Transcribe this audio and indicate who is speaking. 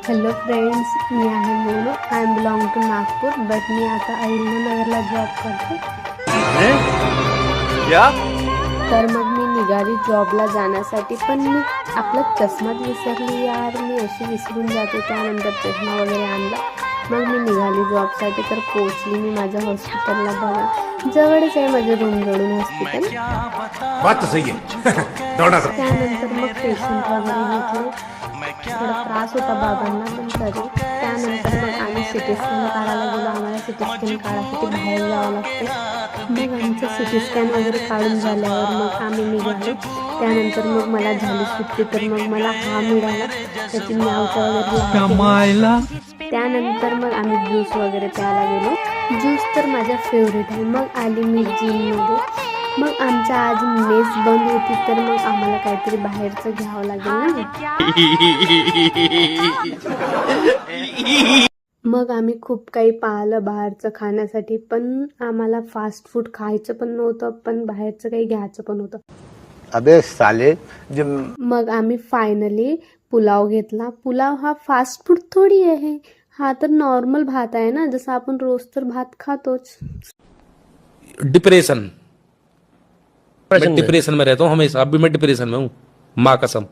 Speaker 1: Hello friends, मी आहे Monu. I am belong to Nagpur, but मी आता अहिल्यानगरला जॉब करते. तर मग मी निघाली जॉबला जाण्यासाठी, पण मी आपला चष्माच विसरली यार. मी अशी विसरून जाते. त्यानंतर चष्मा वगैरे आणला. मग मी निघाली जॉबसाठी. तर पोचली मी माझ्या हॉस्पिटलला. बघा, जवळच आहे माझ्या रूम जवळून हॉस्पिटल. त्यानंतर मग पेशंट वगैरे घेतले. थोडा त्रास होता बाबांना, पण तरी. त्यानंतर मग आम्ही सिटी स्कॅन काढायला गेलो. आम्हाला सिटी स्कॅन काढायसाठी बाहेर जावं लागतं. मग आमचं सिटी स्कॅन वगैरे काढून झाल्यावर मग आम्ही निघालो. त्यानंतर मग मला झाली सुट्टी, तर मग मला हा मिळाला. त्याची मी आवता वगैरे. त्यानंतर मग आम्ही ज्यूस वगैरे प्यायला गेलो. ज्यूस तर माझ्या फेवरेट आहे. मग आली मी जिममध्ये. मग आमच्या आज मेस बंद होती, तर मग आम्हाला काहीतरी बाहेरचं घ्यावं लागेल ना. मग आम्ही खूप काही पाहिलं बाहेरचं खाण्यासाठी, पण आम्हाला फास्ट फूड खायचं पण नव्हतं, पण बाहेरचं काही घ्यायचं पण होतं.
Speaker 2: अबे साले.
Speaker 1: मग आम्ही फायनली पुलाव घेतला. पुलाव हा फास्ट फूड थोडी आहे, हा तर नॉर्मल भात आहे ना, जसं आपण रोज तर भात खातोच.
Speaker 3: डिप्रेशन में रहता हूँ हमेशा. अभी मैं डिप्रेशन में हूँ, माँ कसम.